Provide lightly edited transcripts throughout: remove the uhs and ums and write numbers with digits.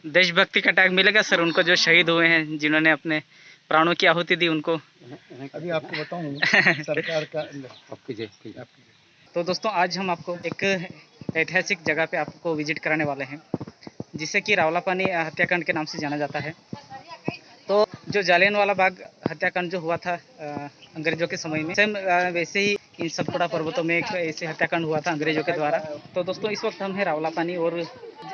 देशभक्ति का टैग मिलेगा सर उनको जो शहीद हुए हैं, जिन्होंने अपने प्राणों की आहुति दी उनको? अभी आपको बताऊं सरकार का तो दोस्तों आज हम आपको एक ऐतिहासिक जगह पे आपको विजिट कराने वाले हैं, जिसे कि रावलापानी हत्याकांड के नाम से जाना जाता है। तो जो जालियनवाला बाग हत्याकांड जो हुआ था अंग्रेजों के समय में, सेम वैसे ही इन सतपुड़ा पर्वतों में एक ऐसे हत्याकांड हुआ था अंग्रेजों के द्वारा। तो दोस्तों इस वक्त हम हैं रावलापानी, और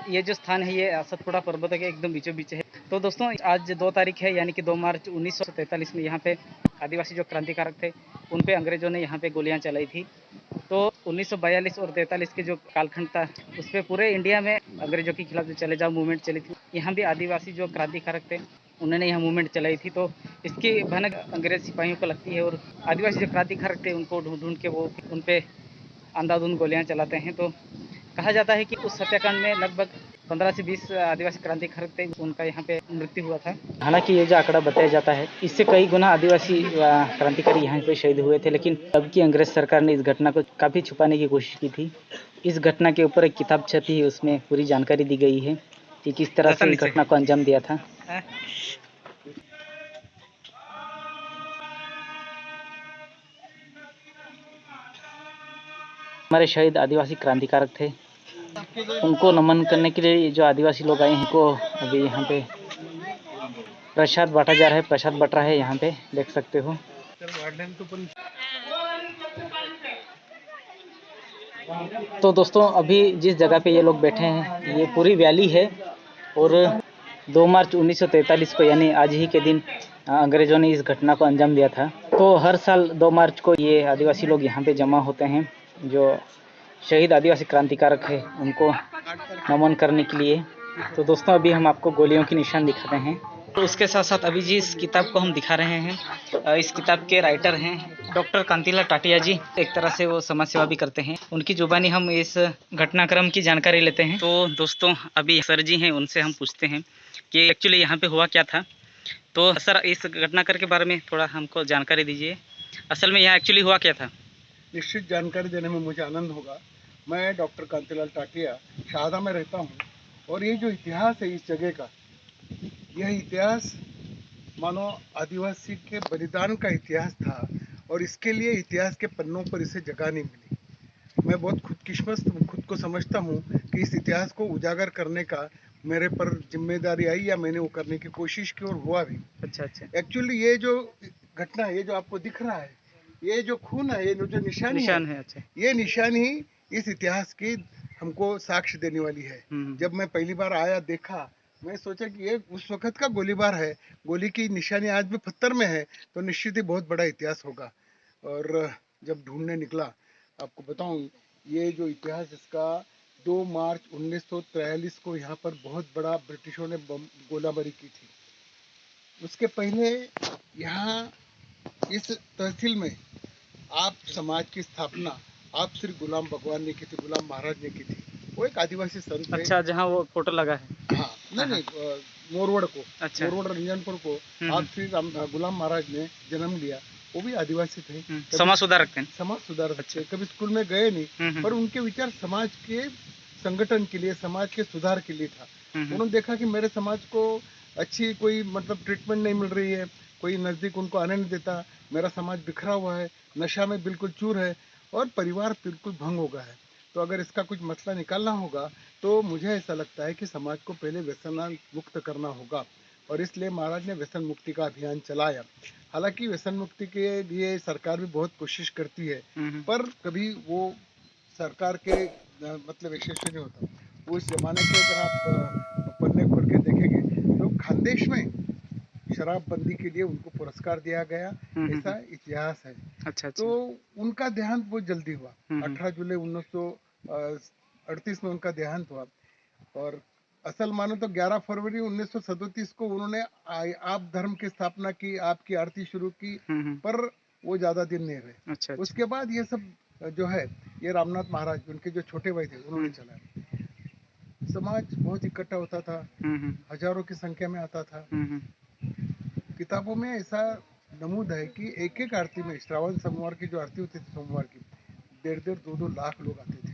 ये जो स्थान है ये सतपुड़ा पर्वतों के एकदम बीचों बीच है। तो दोस्तों आज 2 तारीख है, यानी कि 2 मार्च 1943 में यहाँ पे आदिवासी जो क्रांतिकारक थे उन पे अंग्रेजों ने यहाँ पे गोलियां चलाई थी। तो 1942 और 43 के जो कालखंड था उस पर पूरे इंडिया में अंग्रेजों के खिलाफ जो चले जाओ मूवमेंट चली थी, यहाँ भी आदिवासी जो क्रांतिकारक थे उन्होंने यह मूवमेंट चलाई थी। तो इसकी भनक अंग्रेज सिपाहियों को लगती है, और आदिवासी जो क्रांतिकारक थे उनको ढूंढ ढूंढ के वो उन पे अंधाधुंध गोलियां चलाते हैं। तो कहा जाता है कि उस हत्याकांड में लगभग 15 से 20 आदिवासी क्रांतिकारक थे, उनका यहाँ पे मृत्यु हुआ था। हालांकि ये जो आंकड़ा बताया जाता है इससे कई गुना आदिवासी क्रांतिकारी यहाँ पे शहीद हुए थे, लेकिन तब की अंग्रेज सरकार ने इस घटना को काफ़ी छुपाने की कोशिश की थी। इस घटना के ऊपर एक किताब छपी है, उसमें पूरी जानकारी दी गई है कि किस तरह से इस घटना को अंजाम दिया था। हमारे शहीद आदिवासी क्रांतिकारक थे, उनको नमन करने के लिए जो आदिवासी लोग आए हैं को अभी यहाँ पे प्रसाद बांटा जा रहा है, प्रसाद बट रहा है, यहाँ पे देख सकते हो। तो दोस्तों अभी जिस जगह पे ये लोग बैठे हैं ये पूरी वैली है, और 2 मार्च 1943 को यानी आज ही के दिन अंग्रेजों ने इस घटना को अंजाम दिया था। तो हर साल 2 मार्च को ये आदिवासी लोग यहाँ पे जमा होते हैं, जो शहीद आदिवासी क्रांतिकारक है उनको नमन करने के लिए। तो दोस्तों अभी हम आपको गोलियों के निशान दिखाते हैं। तो उसके साथ साथ अभी जिस किताब को हम दिखा रहे हैं, इस किताब के राइटर हैं डॉक्टर कांतिलाल टाटिया जी। एक तरह से वो समाज सेवा भी करते हैं, उनकी जुबानी हम इस घटनाक्रम की जानकारी लेते हैं। तो दोस्तों अभी सर जी हैं, उनसे हम पूछते हैं कि एक्चुअली यहाँ पे हुआ क्या था। तो सर इस घटनाक्रम के बारे में थोड़ा हमको जानकारी दीजिए, असल में यहाँ एक्चुअली हुआ क्या था? निश्चित जानकारी देने में मुझे आनंद होगा। मैं डॉक्टर कांतिलाल टाटिया शारदा में रहता हूँ, और ये जो इतिहास है इस जगह का, यह इतिहास मानो आदिवासी के बलिदान का इतिहास था, और इसके लिए इतिहास के पन्नों पर इसे जगह नहीं मिली। मैं बहुत खुद को समझता हूँ कि इस इतिहास को उजागर करने का मेरे पर जिम्मेदारी आई, या मैंने वो करने की कोशिश की और हुआ भी। अच्छा। एक्चुअली ये जो घटना है, ये जो आपको दिख रहा है, ये जो खून है, ये जो निशानी है, अच्छा। ये निशानी ही इस इतिहास की हमको साक्ष्य देने वाली है। जब मैं पहली बार आया देखा, मैं सोचा कि ये उस वक्त का गोलीबार है, गोली की निशानी आज भी पत्थर में है, तो निश्चित ही बहुत बड़ा इतिहास होगा। और जब ढूंढने निकला, आपको बताऊं, ये जो इतिहास इसका 2 मार्च 1943 को यहाँ पर बहुत बड़ा ब्रिटिशों ने गोलाबारी की थी। उसके पहले यहाँ इस तहसील में आप समाज की स्थापना आप श्री गुलाम भगवान ने की थी, गुलाम महाराज ने की थी। वो एक आदिवासी संत थे। अच्छा, जहाँ वो फोटो लगा है। हाँ, नहीं, मोरवड़ को, अच्छा। मोरवड़ रंजनपुर को आप श्री गुलाम महाराज ने जन्म लिया। वो भी आदिवासी थे, समाज सुधारक थे। समाज सुधारक थे। कभी स्कूल में गए नहीं, पर उनके विचार समाज के संगठन के लिए, समाज के सुधार के लिए था। उन्होंने देखा कि मेरे समाज को अच्छी कोई मतलब ट्रीटमेंट नहीं मिल रही है, कोई नज़दीक उनको आने नहीं देता, मेरा समाज बिखरा हुआ है, नशा में बिल्कुल चूर है, और परिवार बिल्कुल भंग हो गया है। तो अगर इसका कुछ मसला निकालना होगा, तो मुझे ऐसा लगता है कि समाज को पहले व्यसन मुक्त करना होगा, और इसलिए महाराज ने व्यसन मुक्ति का अभियान चलाया। हालांकि व्यसन मुक्ति के लिए सरकार भी बहुत कोशिश करती है, पर कभी वो सरकार के मतलब यशस्वी नहीं होता। वो इस जमाने के अगर आप पन्ने खोल के देखेंगे तो खानदेश में शराबबंदी के लिए उनको पुरस्कार दिया गया, ऐसा इतिहास है। अच्छा। तो उनका देहांत बहुत जल्दी हुआ, 18 जुलाई 1938 में उनका देहांत हुआ। और असल मानो तो 11 फरवरी 1937 को उन्होंने आप धर्म की स्थापना की, आपकी आरती शुरू की, पर वो ज्यादा दिन नहीं रहे। अच्छा। उसके बाद ये सब जो है, ये रामनाथ महाराज, उनके जो छोटे भाई थे, उन्होंने चलाया। समाज बहुत इकट्ठा होता था, हजारों की संख्या में आता था। किताबों में ऐसा नमूद है कि एक एक आरती में, श्रावण सोमवार की जो आरती होती थी सोमवार की, 1.5-2 लाख लोग आते थे।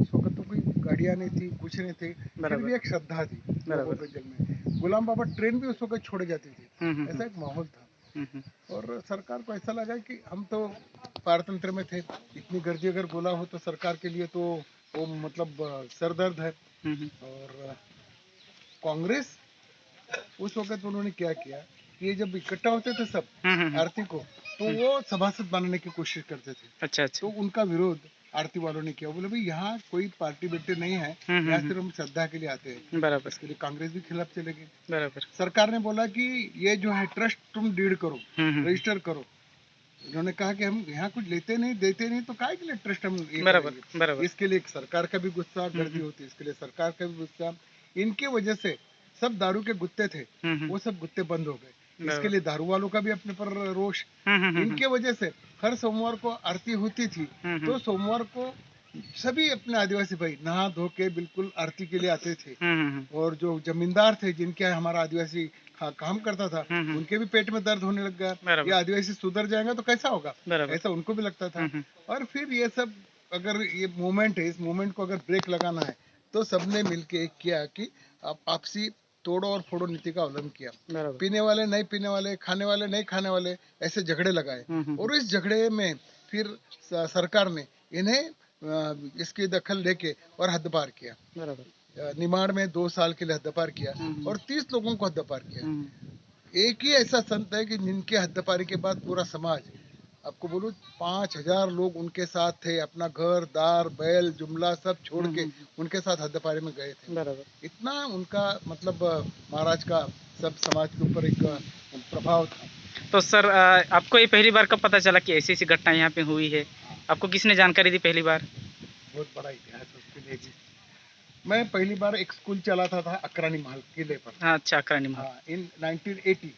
उस वक्त तो कोई गाड़ियाँ नहीं थी, कुछ नहीं थे, फिर भी एक श्रद्धा थी लोगों के दिल में। गुलाम बाबा ट्रेन भी उस वक्त छोड़ जाती थी, ऐसा एक माहौल था। और सरकार को ऐसा लगा कि हम तो पारतंत्र में थे, इतनी गर्जी अगर बोला हो तो सरकार के लिए तो वो मतलब सरदर्द है। और कांग्रेस उस वक्त उन्होंने क्या किया कि ये जब इकट्ठा होते थे सब आरती को, तो वो सभासद बनाने की कोशिश करते थे। अच्छा अच्छा। तो उनका विरोध आरती वालों ने किया, बोले भाई यहाँ कोई पार्टी बेटे नहीं है, यहाँ सिर्फ हम श्रद्धा के लिए आते हैं। बराबर। इसके लिए कांग्रेस भी खिलाफ चले गई। बराबर। सरकार ने बोला कि ये जो है ट्रस्ट तुम डीड करो, रजिस्टर करो। उन्होंने कहा कि हम यहाँ कुछ लेते नहीं देते नहीं, तो काहे के लिए ट्रस्ट हम ये बराबर करेंगे? बराबर। इसके लिए सरकार का भी गुस्सा, गर्दी होती है, इसके लिए सरकार का भी गुस्सा। इनके वजह से सब दारू के गुत्ते थे, वो सब गुत्ते बंद हो गए। इसके लिए दारू वालों का भी अपने पर रोष। इनके वजह से हर सोमवार को आरती होती थी, तो सोमवार को सभी अपने आदिवासी भाई नहा धो के बिल्कुल आरती के लिए आते थे। और जो जमींदार थे जिनके यहाँ हमारा आदिवासी काम करता था, उनके भी पेट में दर्द होने लग गया, ये आदिवासी सुधर जाएगा तो कैसा होगा, ऐसा उनको भी लगता था। और फिर ये सब, अगर ये मूवमेंट है, इस मूवमेंट को अगर ब्रेक लगाना है तो सबने मिलके एक किया कि आपसी तोड़ो और फोड़ो नीति का अवलंबन किया। पीने वाले नहीं पीने वाले, खाने वाले नहीं खाने वाले, ऐसे झगड़े लगाए। और इस झगड़े में फिर सरकार ने इन्हें इसकी दखल लेके और हद्दपार किया। निमाड़ में 2 साल के लिए हद्दपार किया और 30 लोगों को हद्दपार किया। एक ही ऐसा संत है कि जिनके हद्दपारी के बाद पूरा समाज, आपको बोलूं 5,000 लोग उनके साथ थे, अपना घर दार बैल जुमला सब छोड़ के उनके साथ हद्दपारी में गए थे। इतना उनका मतलब महाराज का सब समाज के ऊपर एक प्रभाव था। तो सर आपको ये पहली बार कब पता चला कि ऐसी ऐसी घटना यहाँ पे हुई है? आपको किसने जानकारी दी पहली बार? बहुत बड़ा इतिहास है उसके लिए भी। मैं पहली बार एक स्कूल चलाता था अकरानी महल किले पर। हाँ, अच्छा, अकरानी महल। हाँ, इन 1980।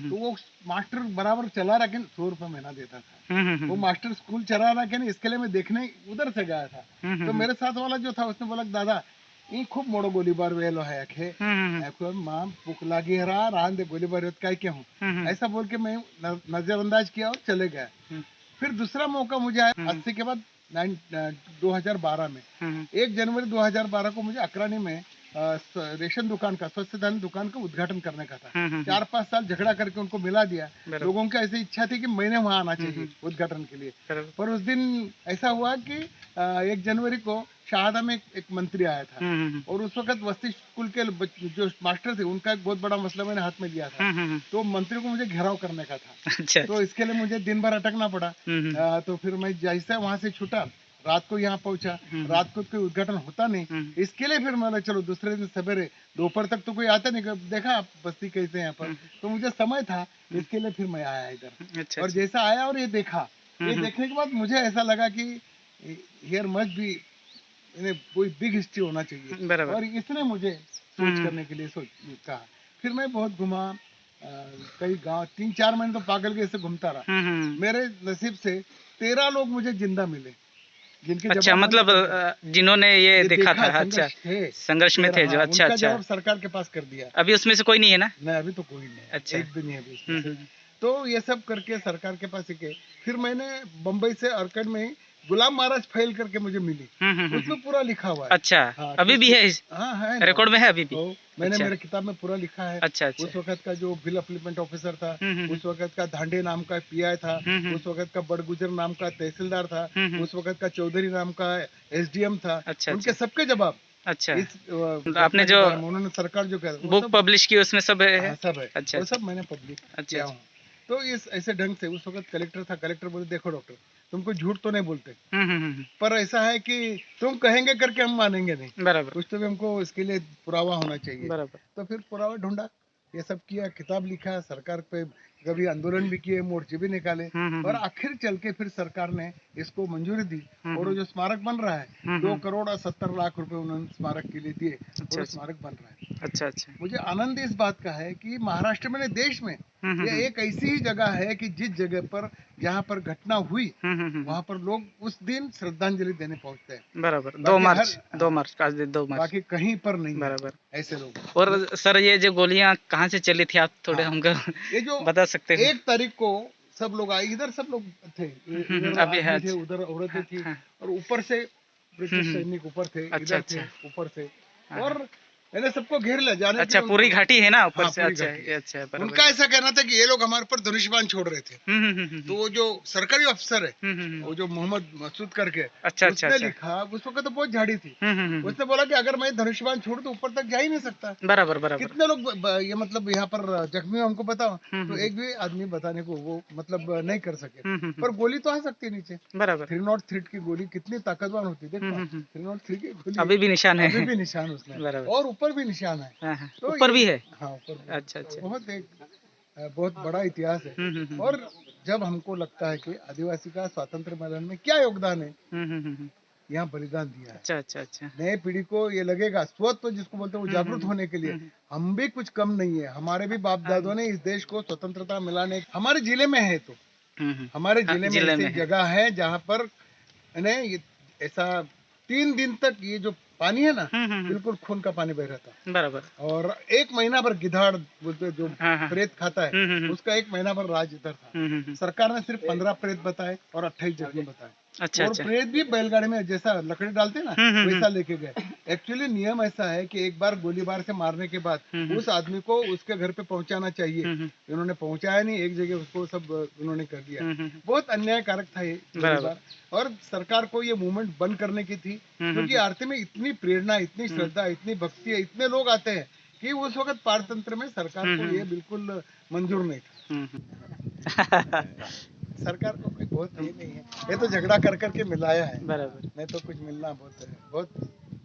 तो वो मास्टर बराबर चला रहा, 100 रुपये महीना देता था। वो मास्टर स्कूल चला रहा क्या, इसके लिए मैं देखने उधर से गया था। तो मेरे साथ वाला जो था उसने बोला दादा ये खूब मोड़ो गोलीबार वेलो है माँ भूख लगी रान दे गोलीबार काय क्या हूँ, ऐसा बोल के मैं नजरअंदाज किया और चले गया। फिर दूसरा मौका मुझे आया 80 के बाद 2012 में। 1 जनवरी 2012 को मुझे अकरानी में रेशन दुकान का, स्वच्छ धान्य दुकान का उद्घाटन करने का था। 4-5 साल झगड़ा करके उनको मिला दिया। लोगों की ऐसी इच्छा थी कि मैंने वहां आना चाहिए उद्घाटन के लिए। पर उस दिन ऐसा हुआ कि 1 जनवरी को शाहदा में एक मंत्री आया था और उस वक्त वस्ती स्कूल के जो मास्टर थे उनका एक बहुत बड़ा मसला मैंने हाथ में लिया था। तो मंत्री को मुझे घेराव करने का था। अच्छा। तो इसके लिए मुझे दिन भर अटकना पड़ा। तो फिर मैं जैसे वहां से छूटा, रात को यहाँ पहुंचा। रात को कोई उद्घाटन होता नहीं, इसके लिए फिर मैंने चलो दूसरे दिन सवेरे दोपहर तक तो कोई आता नहीं, देखा आप बस्ती कैसे यहाँ पर, तो मुझे समय था, इसके लिए फिर मैं आया इधर। अच्छा, और जैसा आया और ये देखा, ये देखने के बाद मुझे ऐसा लगा कि हियर मस्ट बी कोई बिग हिस्ट्री होना चाहिए। और इसने मुझे सोच करने के लिए कहा। फिर मैं बहुत घुमा, कई गांव, 3-4 महीने तो पागल के ऐसे घूमता रहा। मेरे नसीब से 13 लोग मुझे जिंदा मिले, जिनके अच्छा, मतलब जिन्होंने ये देखा था। अच्छा, संघर्ष में थे जो। अच्छा उनका जवाब सरकार के पास कर दिया। अभी उसमें से कोई नहीं है ना? नहीं, अभी तो कोई नहीं। अच्छा। एक भी नहीं है अभी उसमें से। तो ये सब करके सरकार के पास गए। फिर मैंने बम्बई से अर्कड में गुलाम महाराज फाइल करके मुझे मिली, उसमें पूरा लिखा हुआ है। अच्छा। हाँ, अभी भी है? हाँ है, रिकॉर्ड में है अभी भी? मैंने अच्छा। मेरे किताब में पूरा लिखा है। अच्छा, अच्छा। उस वक्त का जो बिल अप्लीमेंट ऑफिसर था, उस वक्त का धांडे नाम का पीआई था, उस वक्त का बड़गुजर नाम का तहसीलदार था, उस वक्त का चौधरी नाम का एसडीएम था। अच्छा, उनके सबके जवाब। अच्छा। इस आपने जो उन्होंने सरकार जो बुक पब्लिश की उसमें सब है? सब है। अच्छा, वो सब मैंने पब्लिक किया हूँ। तो इस ऐसे ढंग से उस वक्त कलेक्टर था, कलेक्टर बोले देखो डॉक्टर तुमको झूठ तो नहीं बोलते, पर ऐसा है कि तुम कहेंगे करके हम मानेंगे नहीं। बराबर। कुछ तो भी हमको इसके लिए पुरावा होना चाहिए। बराबर। तो फिर पुरावा ढूंढा, ये सब किया, किताब लिखा, सरकार पे कभी आंदोलन भी किए, मोर्चे भी निकाले, और आखिर चल के फिर सरकार ने इसको मंजूरी दी। और वो जो स्मारक बन रहा है 2,70,00,000 रुपए उन्होंने स्मारक के लिए दिए। और स्मारक बन रहा है। अच्छा अच्छा। मुझे आनंद इस बात का है कि महाराष्ट्र में, देश में ये एक ऐसी ही जगह है कि जिस जगह पर जहाँ पर घटना हुई वहाँ पर लोग उस दिन श्रद्धांजलि देने पहुँचते हैं। बराबर। 2 मार्च, 2 मार्च, आज 2 मार्च। बाकी कहीं पर नहीं। बराबर। ऐसे लोग। और सर ये जो गोलियां कहाँ से चली थी, आप थोड़े हमको ये जो बता सकते हैं? 1 तारीख को सब लोग आए, इधर सब लोग थे, इधर अभी है। थे, उधर औरतें थी, और ऊपर से ब्रिटिश सैनिक ऊपर थे, अच्छा, इधर थे, अच्छा। ऊपर से, हाँ, और मैंने सबको घेर लिया, जाने अच्छा दिया पूरी उनको। घाटी है ना ऊपर हाँ, से, पूरी अच्छा घाटी। ये अच्छा बराबर उनका ऐसा कहना था कि ये लोग हमारे ऊपर धनुष्यबाण छोड़ रहे थे। तो वो जो सरकारी अफसर है, वो जो मोहम्मद मसूद करके, अच्छा अच्छा उसने अच्छा लिखा, उस वक्त तो बहुत झाड़ी थी, उसने बोला कि अगर मैं धनुष्यबाण छोड़ तो ऊपर तक जा ही नहीं सकता। बराबर बराबर। कितने लोग ये मतलब यहाँ पर जख्मी हुए हमको बताओ, तो हम्म एक भी आदमी बताने को वो मतलब नहीं कर सके। हम्म पर गोली तो आ सकती है नीचे। बराबर। 303 की गोली कितनी ताकतवर होती है, देखो 303 की गोली अभी भी निशान अभी है। भी निशान उसमें, बराबर। और ऊपर भी निशान है। हाँ हाँ तो ऊपर ये, भी है। हाँ ऊपर भी, अच्छा अच्छा। बहुत एक बहुत बड़ा इतिहास है। और जब हमको लगता है कि आदिवासी का स्वातंत्र मैदान में क्या योगदान है, यहाँ बलिदान दिया है, अच्छा अच्छा अच्छा। नए पीढ़ी को ये लगेगा, स्वतः जिसको बोलते हैं वो जागरूक होने के लिए हम भी कुछ कम नहीं है। हमारे भी बाप दादों ने इस देश को स्वतंत्रता मिलाने, हमारे जिले में है, तो हमारे हाँ, जिले में जिले ऐसी में है। जगह है जहाँ पर ऐसा 3 दिन तक ये जो पानी है ना, बिल्कुल खून का पानी बह रहा था। बराबर। और 1 महीना भर गिधाड़ बोलते जो हाँ हाँ। प्रेत खाता है, उसका 1 महीना भर राज इधर था। सरकार ने सिर्फ 15 प्रेत बताए और 28 जख्मी बताए। अच्छा और अच्छा। प्रेत भी बैलगाड़ी में जैसा लकड़ी डालते ना, वैसा लेके गए। एक्चुअली नियम ऐसा है कि एक बार गोलीबार से मारने के बाद उस आदमी को उसके घर पे पहुंचाना चाहिए। इन्होंने पहुंचाया नहीं, एक जगह उसको सब उन्होंने कर दिया। बहुत अन्यायकारक था ये गोलीबार, और सरकार को ये मूवमेंट बंद करने की थी, क्योंकि आरती में इतनी प्रेरणा, इतनी श्रद्धा, इतनी भक्ति है, इतने लोग आते हैं कि उस वक्त पारतंत्र में सरकार को ये बिल्कुल मंजूर नहीं था। सरकार को कोई बहुत ये नहीं है, ये तो झगड़ा कर करके मिलाया है, बराबर। नहीं तो कुछ मिलना बहुत है, बहुत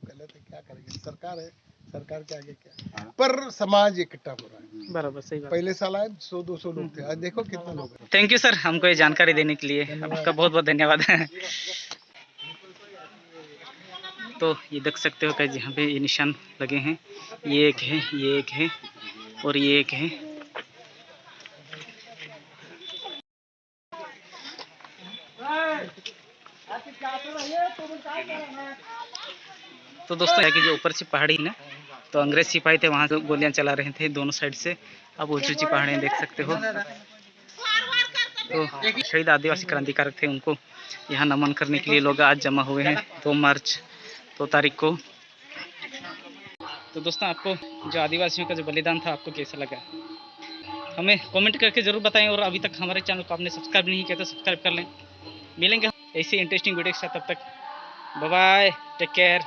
गलत है। क्या करेंगे, सरकार है, सरकार के आगे क्या, पर समाज इकट्ठा हो रहा है। बराबर सही बात। पहले साल आए 100-200 लोग थे, आज देखो कितने लोग हैं। थैंक यू सर, हमको ये जानकारी देने के लिए आपका बहुत बहुत धन्यवाद। तो ये देख सकते हो कि यहाँ पे ये निशान लगे हैं, ये एक है, ये एक है और ये एक है। तो दोस्तों यहाँ की जो ऊपर से पहाड़ी है ना, तो अंग्रेज सिपाही थे, वहाँ से गोलियां चला रहे थे दोनों साइड से। अब ऊंची ऊंची पहाड़ियाँ देख सकते हो। तो शहीद आदिवासी क्रांतिकारक थे, उनको यहाँ नमन करने के लिए लोग आज जमा हुए हैं 2 मार्च 2 तारीख को। तो दोस्तों आपको जो आदिवासियों का जो बलिदान था, आपको कैसा लगा हमें कमेंट करके ज़रूर बताएं। और अभी तक हमारे चैनल को आपने सब्सक्राइब नहीं किया तो सब्सक्राइब कर लें। मिलेंगे ऐसी इंटरेस्टिंग वीडियो के साथ, तब तक बाय बाय, टेक केयर।